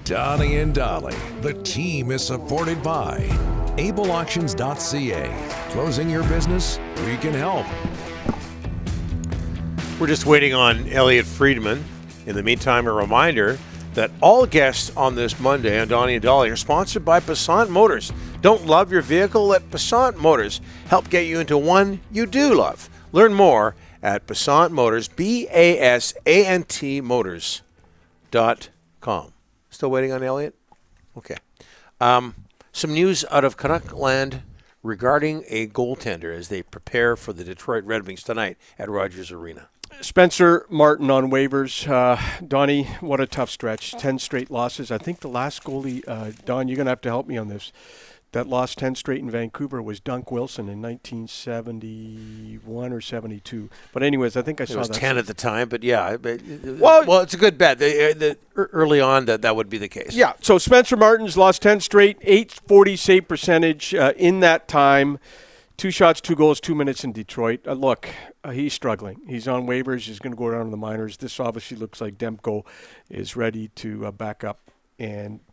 Donnie and Dolly. The team is supported by ableauctions.ca. Closing your business? We can help. We're just waiting on Elliot Friedman. In the meantime, a reminder that all guests on this Monday on Donnie and Dolly are sponsored by Passant Motors. Don't love your vehicle? Let Passant Motors help get you into one you do love. Learn more at Passant Motors, BASANT Motors.com. Still waiting on Elliot? Okay. Some news out of Canuck land regarding a goaltender as they prepare for the Detroit Red Wings tonight at Rogers Arena. Spencer Martin on waivers. Donnie, what a tough stretch. 10 straight losses. I think the last goalie, Don, you're going to have to help me on this, that lost 10 straight in Vancouver was Dunk Wilson in 1971 or 72. But anyways, I think I saw that. It was 10 at the time, but yeah. Well, it's a good bet. Early on, that would be the case. Yeah, so Spencer Martin's lost 10 straight, 840 save percentage in that time. 2 shots, 2 goals, 2 minutes in Detroit. Look, he's struggling. He's on waivers. He's going to go down to the minors. This obviously looks like Demko is ready to back up.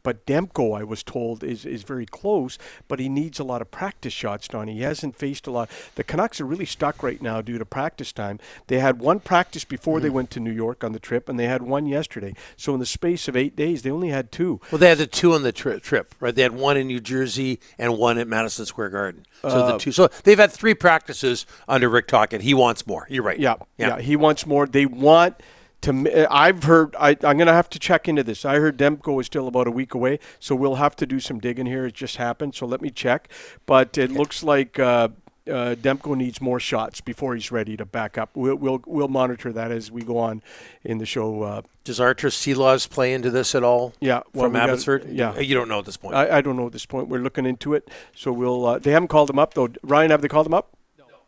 But Demko, I was told, is very close, but he needs a lot of practice shots, Donnie. He hasn't faced a lot. The Canucks are really stuck right now due to practice time. They had one practice before they went to New York on the trip, and they had one yesterday. So in the space of 8 days, they only had 2. Well, they had the 2 on the trip, right? They had one in New Jersey and one at Madison Square Garden. So the 2. So they've had 3 practices under Rick Tocchet. He wants more. You're right. Yeah, he wants more. They want to. I've heard. I'm going to have to check into this. I heard Demko is still about a week away, so we'll have to do some digging here. It just happened, so let me check. But it looks like Demko needs more shots before he's ready to back up. We'll monitor that as we go on in the show. Does Artur Silovs play into this at all? Yeah, from Abbotsford. Yeah, you don't know at this point. I don't know at this point. We're looking into it, so we'll. They haven't called him up though. Ryan, have they called him up?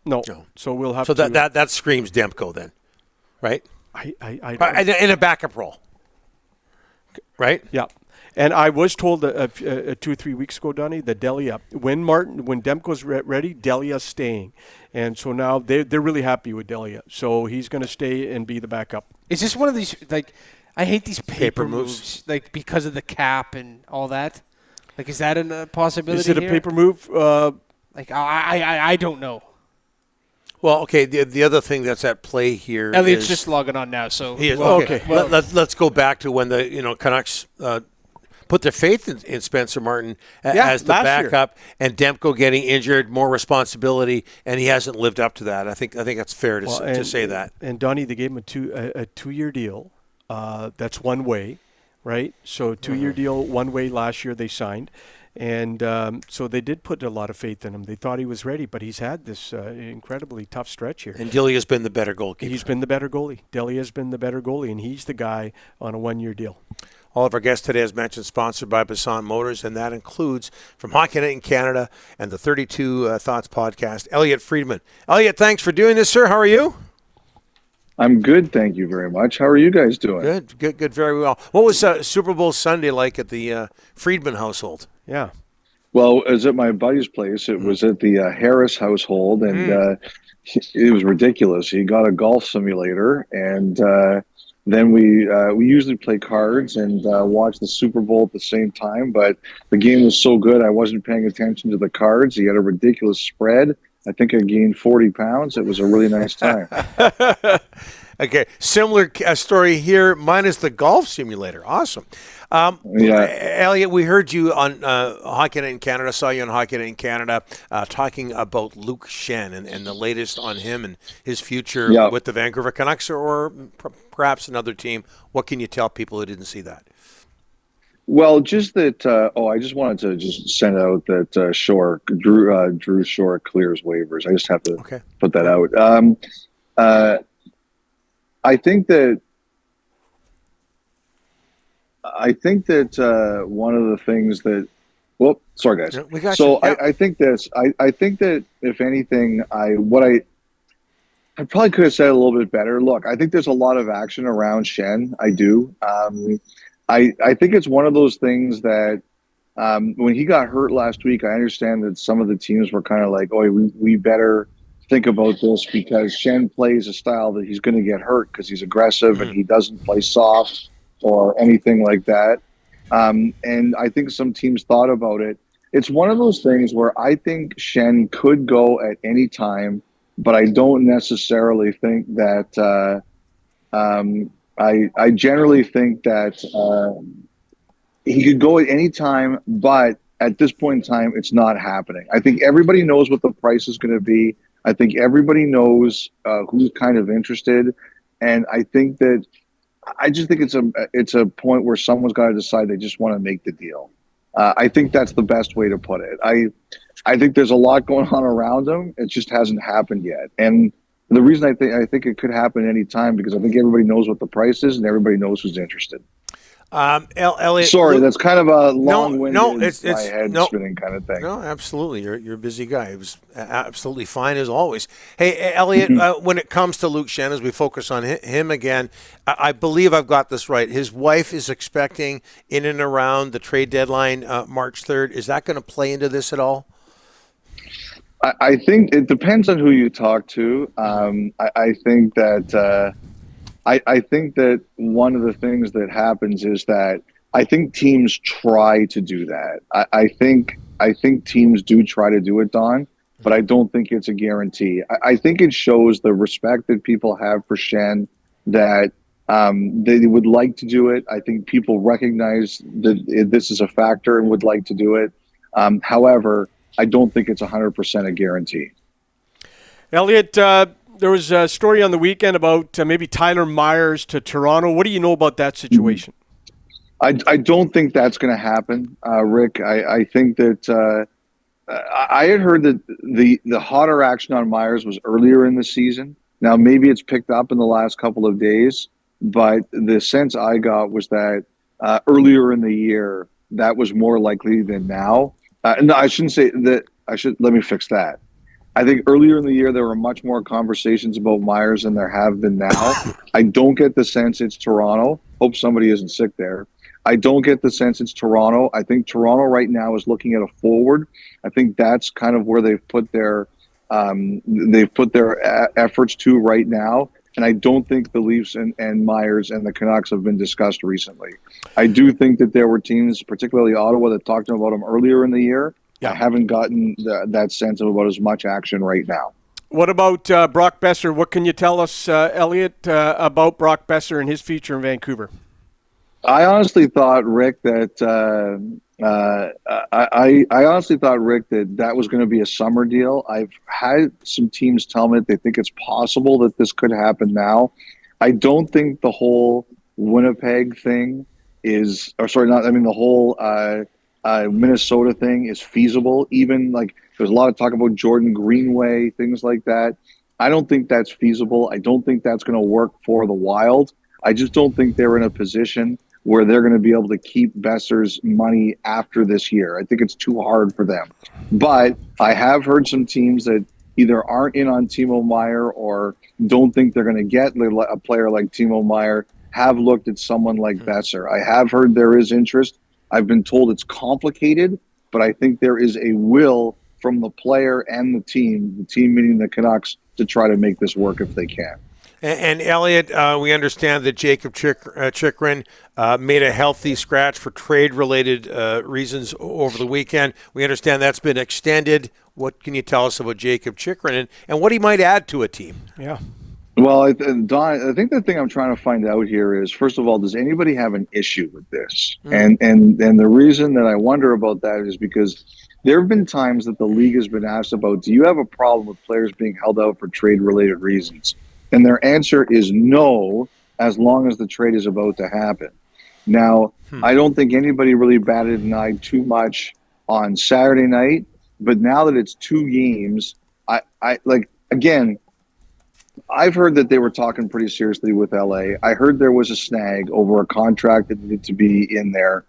No. So we'll have. So that screams Demko then, right? In a backup role, right? Yeah. And I was told 2 or 3 weeks ago, Donnie, that Delia, when Demko's ready, Delia's staying. And so now they're really happy with Delia. So he's going to stay and be the backup. Is this one of these, I hate these paper moves, because of the cap and all that? Is that a possibility? Is it a paper move? I don't know. Well, okay, the other thing that's at play here Elliot's just logging on now, so he is. Okay. Well, let's go back to when the Canucks put their faith in Spencer Martin as the backup, and Demko getting injured, more responsibility, and he hasn't lived up to that. I think that's fair to say that. And Donnie, they gave him a 2-year deal. That's one way, right? So 2-year deal, one way last year they signed. And so they did put a lot of faith in him. They thought he was ready, but he's had this incredibly tough stretch here. And Delia's been the better goalkeeper. He's been the better goalie. Delia's been the better goalie, and he's the guy on a 1-year deal. All of our guests today, as mentioned, sponsored by Passant Motors, and that includes from Hockey Night in Canada and the 32 Thoughts podcast, Elliot Friedman. Elliot, thanks for doing this, sir. How are you? I'm good, thank you very much. How are you guys doing? Good, very well. What was Super Bowl Sunday like at the Friedman household? Yeah. Well, it was at my buddy's place. It was at the Harris household, and it was ridiculous. He got a golf simulator, and then we usually play cards and watch the Super Bowl at the same time. But the game was so good, I wasn't paying attention to the cards. He had a ridiculous spread. I think I gained 40 pounds. It was a really nice time. Okay, similar story here, minus the golf simulator. Awesome. Elliot, we heard you on Hockey Night in Canada, saw you on Hockey Night in Canada, talking about Luke Schenn and the latest on him and his future with the Vancouver Canucks or perhaps another team. What can you tell people who didn't see that? Well, just that. I just wanted to just send out that Drew Shore clears waivers. I just have to put that out. I think that one of the things that. Well, sorry guys. We got so you. Yeah. I think this. I think that if anything, I probably could have said it a little bit better. Look, I think there's a lot of action around Schenn. I do. I think it's one of those things that when he got hurt last week, I understand that some of the teams were kind of like, oh, we better think about this because Schenn plays a style that he's going to get hurt because he's aggressive and he doesn't play soft or anything like that. And I think some teams thought about it. It's one of those things where I think Shen could go at any time, but I don't necessarily think that. I generally think that he could go at any time, but at this point in time, it's not happening. I think everybody knows what the price is going to be. I think everybody knows who's kind of interested, and I just think it's a point where someone's got to decide they just want to make the deal. I think that's the best way to put it. I think there's a lot going on around him. It just hasn't happened yet, and the reason I think it could happen any time because I think everybody knows what the price is and everybody knows who's interested. Elliot, sorry, that's kind of a long-winded, it's my head spinning kind of thing. No, absolutely. You're a busy guy. It was absolutely fine as always. Hey, Elliot, when it comes to Luke Shen, as we focus on him again, I believe I've got this right. His wife is expecting in and around the trade deadline, March 3rd. Is that going to play into this at all? I think it depends on who you talk to. I think that I think that one of the things that happens is that I think teams try to do that. I think teams do try to do it, Don, but I don't think it's a guarantee. I think it shows the respect that people have for Shen, that they would like to do it. I think people recognize that this is a factor and would like to do it. However, I don't think it's 100% a guarantee. Elliot, there was a story on the weekend about maybe Tyler Myers to Toronto. What do you know about that situation? I don't think that's going to happen, Rick. I think that I had heard that the hotter action on Myers was earlier in the season. Now, maybe it's picked up in the last couple of days, but the sense I got was that earlier in the year, that was more likely than now. No, I shouldn't say that. Let me fix that. I think earlier in the year, there were much more conversations about Myers than there have been now. I don't get the sense it's Toronto. Hope somebody isn't sick there. I don't get the sense it's Toronto. I think Toronto right now is looking at a forward. I think that's kind of where they've put their efforts to right now. And I don't think the Leafs and Myers and the Canucks have been discussed recently. I do think that there were teams, particularly Ottawa, that talked about him earlier in the year. Yeah. I haven't gotten that sense of about as much action right now. What about Brock Besser? What can you tell us, Elliot, about Brock Besser and his future in Vancouver? I honestly thought, Rick, that I honestly thought, Rick, that was going to be a summer deal. I've had some teams tell me that they think it's possible that this could happen now. I don't think the whole Winnipeg thing is, or sorry, not. I mean, the whole Minnesota thing is feasible. Even like there's a lot of talk about Jordan Greenway, things like that. I don't think that's feasible. I don't think that's going to work for the Wild. I just don't think they're in a position where they're going to be able to keep Besser's money after this year. I think it's too hard for them. But I have heard some teams that either aren't in on Timo Meier or don't think they're going to get a player like Timo Meier have looked at someone like Besser. I have heard there is interest. I've been told it's complicated, but I think there is a will from the player and the team meaning the Canucks, to try to make this work if they can. And Elliot, we understand that Jacob Chychrun made a healthy scratch for trade-related reasons over the weekend. We understand that's been extended. What can you tell us about Jacob Chychrun and what he might add to a team? Yeah. Well, Don, I think the thing I'm trying to find out here is, first of all, does anybody have an issue with this? And the reason that I wonder about that is because there have been times that the league has been asked about, do you have a problem with players being held out for trade-related reasons? And their answer is no, as long as the trade is about to happen. Now, I don't think anybody really batted an eye too much on Saturday night, but now that it's 2 games, again, I've heard that they were talking pretty seriously with LA. I heard there was a snag over a contract that needed to be in there.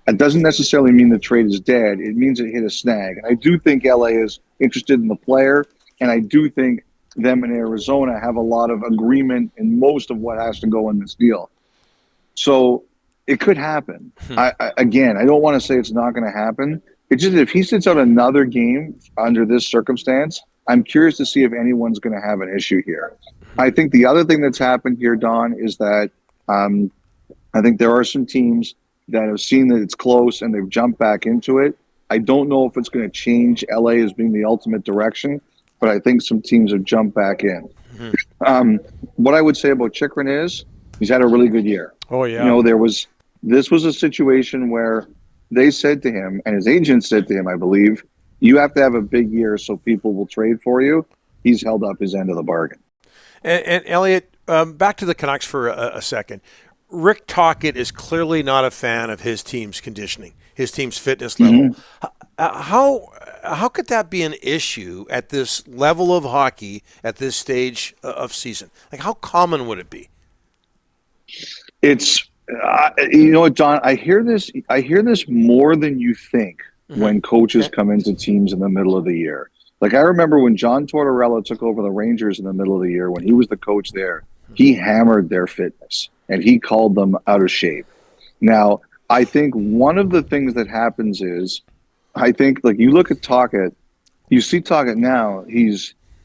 It doesn't necessarily mean the trade is dead. It means it hit a snag. And I do think LA is interested in the player, and I do think them in Arizona have a lot of agreement in most of what has to go in this deal. So it could happen. I don't want to say it's not going to happen. It's just if he sits out another game under this circumstance, I'm curious to see if anyone's going to have an issue here. I think the other thing that's happened here, Don, is that I think there are some teams that have seen that it's close and they've jumped back into it. I don't know if it's going to change LA as being the ultimate direction, but I think some teams have jumped back in. What I would say about Chychrun is he's had a really good year. Oh, yeah. You know, this was a situation where they said to him, and his agent said to him, I believe, you have to have a big year so people will trade for you. He's held up his end of the bargain. And Elliot, back to the Canucks for a second. Rick Tocchet is clearly not a fan of his team's conditioning, his team's fitness level. How could that be an issue at this level of hockey at this stage of season? Like, how common would it be? It's you know what, Don, I hear this more than you think when coaches come into teams in the middle of the year. Like, I remember when John Tortorella took over the Rangers in the middle of the year, when he was the coach there, he hammered their fitness and he called them out of shape. Now, I think one of the things that happens is, I think, like, you look at Tocchet, you see Tocchet now,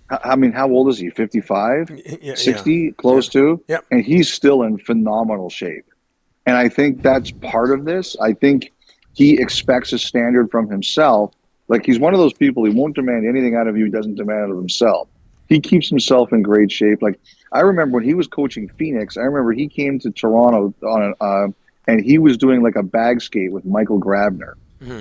how old is he? 55? 60? Close to? Yep. And he's still in phenomenal shape. And I think that's part of this. I think he expects a standard from himself. Like, he's one of those people, he won't demand anything out of you he doesn't demand out of himself. He keeps himself in great shape. Like, I remember when he was coaching Phoenix, I remember he came to Toronto and he was doing like a bag skate with Michael Grabner.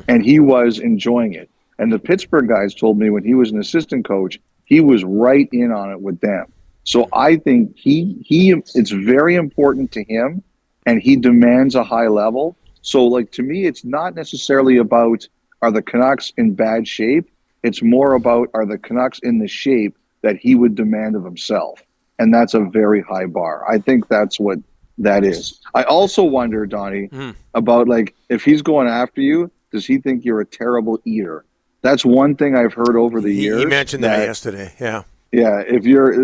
And he was enjoying it. And the Pittsburgh guys told me when he was an assistant coach, he was right in on it with them. So I think it's very important to him, and he demands a high level. So, like, to me, it's not necessarily about, are the Canucks in bad shape? It's more about, are the Canucks in the shape that he would demand of himself? And that's a very high bar. I think that's what that is. I also wonder, Donnie, about, like, if he's going after you, does he think you're a terrible eater? That's one thing I've heard over the years. He mentioned that yesterday, yeah. Yeah,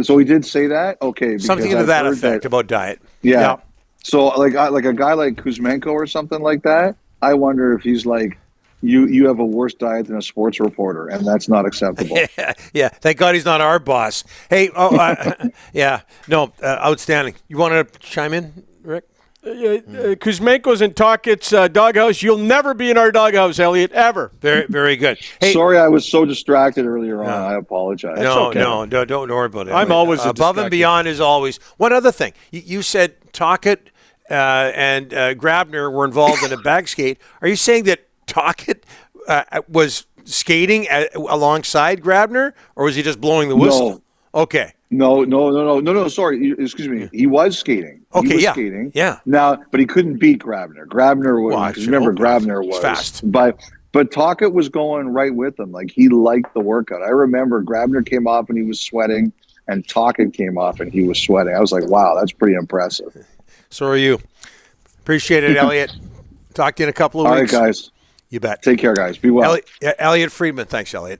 so he did say that? Okay. Something to that effect about diet. Yeah. So, like a guy like Kuzmenko or something like that, I wonder if he's like, you have a worse diet than a sports reporter, and that's not acceptable. Yeah. Thank God he's not our boss. Hey, outstanding. You want to chime in, Rick? Kuzmenko's in Tocchet's doghouse. You'll never be in our doghouse, Elliot, ever. Very, very good. Hey, sorry, I was so distracted earlier on. I apologize. No, okay. no, don't worry about it. I'm always above and beyond is always. One other thing, you said Tocchet and Grabner were involved in a bag skate. Are you saying that Tocchet was skating alongside Grabner, or was he just blowing the whistle? No. Okay. No. Sorry, excuse me. He was skating. Okay, he was yeah. skating. Yeah. Now, but he couldn't beat Grabner. Grabner was. Remember, Grabner was fast. But Tocchet was going right with him. Like, he liked the workout. I remember Grabner came off and he was sweating, and Tocchet came off and he was sweating. I was like, wow, that's pretty impressive. So are you. Appreciate it, Elliot. Talk to you in a couple of weeks. All right, guys. You bet. Take care, guys. Be well. Elliot Friedman. Thanks, Elliot.